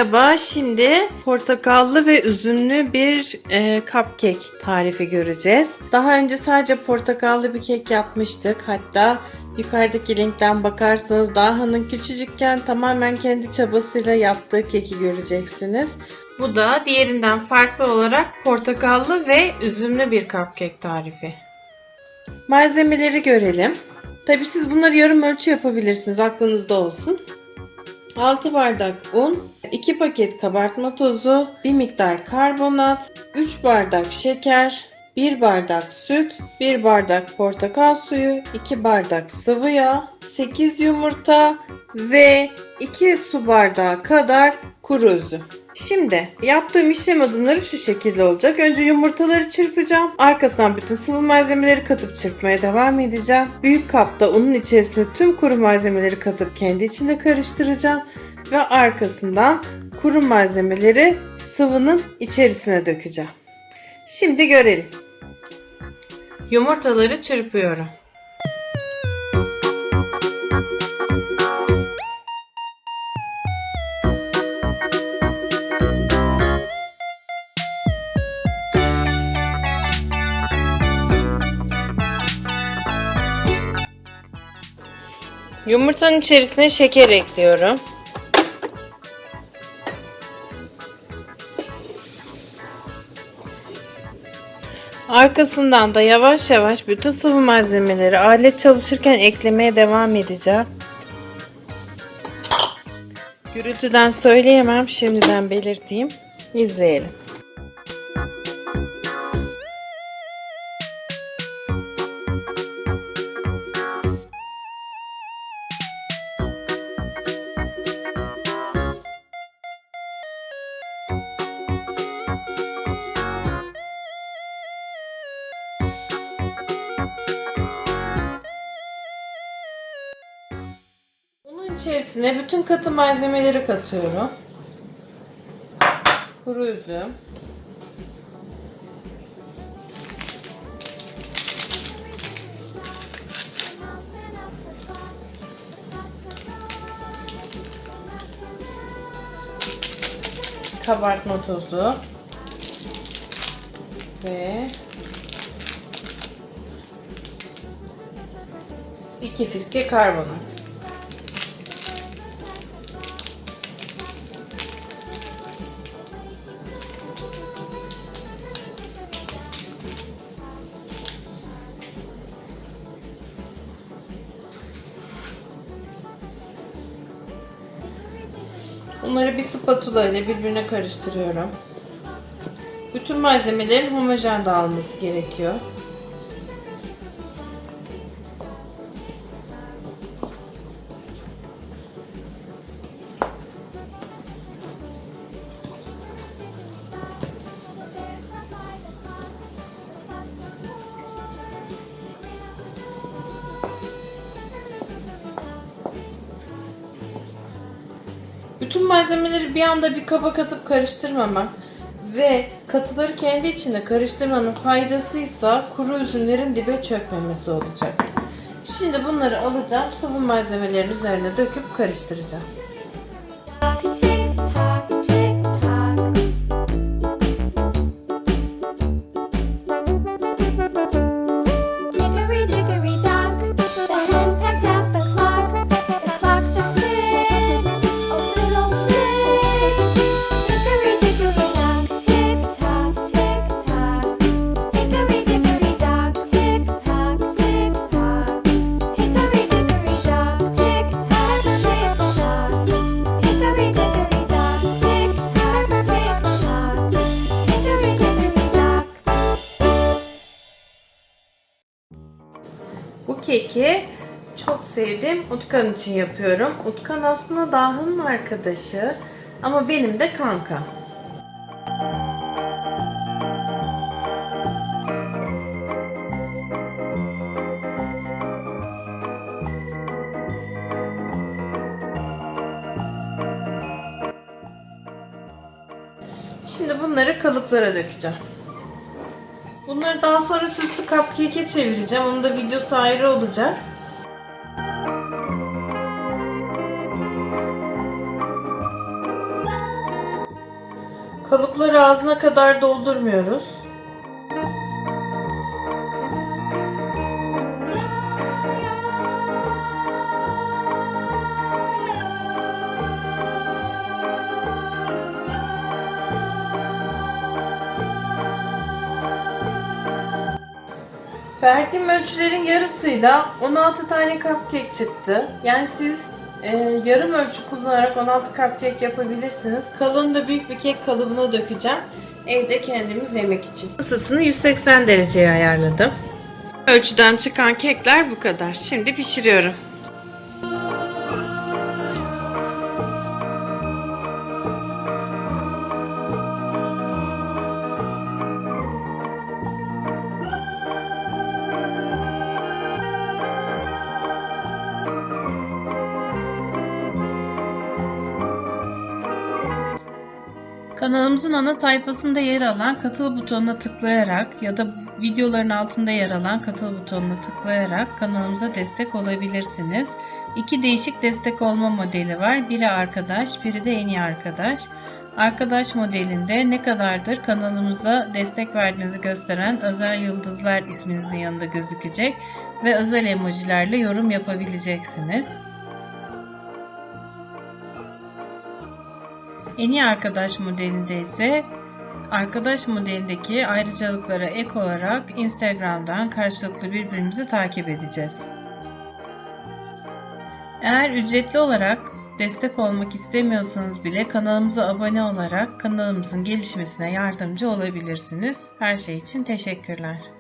Merhaba, şimdi portakallı ve üzümlü bir cupcake tarifi göreceğiz. Daha önce sadece portakallı bir kek yapmıştık. Hatta yukarıdaki linkten bakarsanız Daha'nın küçücükken tamamen kendi çabasıyla yaptığı keki göreceksiniz. Bu da diğerinden farklı olarak portakallı ve üzümlü bir cupcake tarifi. Malzemeleri görelim. Tabii siz bunları yarım ölçü yapabilirsiniz, aklınızda olsun. 6 bardak un, 2 paket kabartma tozu, 1 miktar karbonat, 3 bardak şeker, 1 bardak süt, 1 bardak portakal suyu, 2 bardak sıvı yağ, 8 yumurta ve 2 su bardağı kadar kuru üzüm. Şimdi yaptığım işlem adımları şu şekilde olacak. Önce yumurtaları çırpacağım. Arkasından bütün sıvı malzemeleri katıp çırpmaya devam edeceğim. Büyük kapta unun içerisine tüm kuru malzemeleri katıp kendi içinde karıştıracağım. Ve arkasından kuru malzemeleri sıvının içerisine dökeceğim. Şimdi görelim. Yumurtaları çırpıyorum. Yumurtanın içerisine şeker ekliyorum. Arkasından da yavaş yavaş bütün sıvı malzemeleri alet çalışırken eklemeye devam edeceğim. Gürültüden söyleyemem, şimdiden belirteyim. İzleyelim. Bunun içerisine bütün katı malzemeleri katıyorum. Kuru üzüm, kabartma tozu ve 2 fiske karbonat. Bunları bir spatula ile birbirine karıştırıyorum. Bütün malzemelerin homojen dağılması gerekiyor. Bütün malzemeleri bir anda bir kaba katıp karıştırmamak ve katıları kendi içinde karıştırmanın faydasıysa kuru üzümlerin dibe çökmemesi olacak. Şimdi bunları alacağım, sıvı malzemelerin üzerine döküp karıştıracağım. Bu keki çok sevdim. Utkan için yapıyorum. Utkan aslında Daha'nın arkadaşı ama benim de kankam. Şimdi bunları kalıplara dökeceğim. Bunları daha sonra süslü cupcake'e çevireceğim. Onun da videosu ayrı olacak. Kalıpları ağzına kadar doldurmuyoruz. Verdiğim ölçülerin yarısıyla 16 tane cupcake çıktı. Yani siz yarım ölçü kullanarak 16 cupcake yapabilirsiniz. Kalanını da büyük bir kek kalıbına dökeceğim. Evde kendimiz yemek için. Isısını 180 dereceye ayarladım. Ölçüden çıkan kekler bu kadar. Şimdi pişiriyorum. Kanalımızın ana sayfasında yer alan katıl butonuna tıklayarak ya da videoların altında yer alan katıl butonuna tıklayarak kanalımıza destek olabilirsiniz. İki değişik destek olma modeli var. Biri arkadaş, biri de en iyi arkadaş. Arkadaş modelinde ne kadardır kanalımıza destek verdiğinizi gösteren özel yıldızlar isminizin yanında gözükecek ve özel emojilerle yorum yapabileceksiniz. En iyi arkadaş modelinde ise arkadaş modelindeki ayrıcalıklara ek olarak Instagram'dan karşılıklı birbirimizi takip edeceğiz. Eğer ücretli olarak destek olmak istemiyorsanız bile kanalımıza abone olarak kanalımızın gelişmesine yardımcı olabilirsiniz. Her şey için teşekkürler.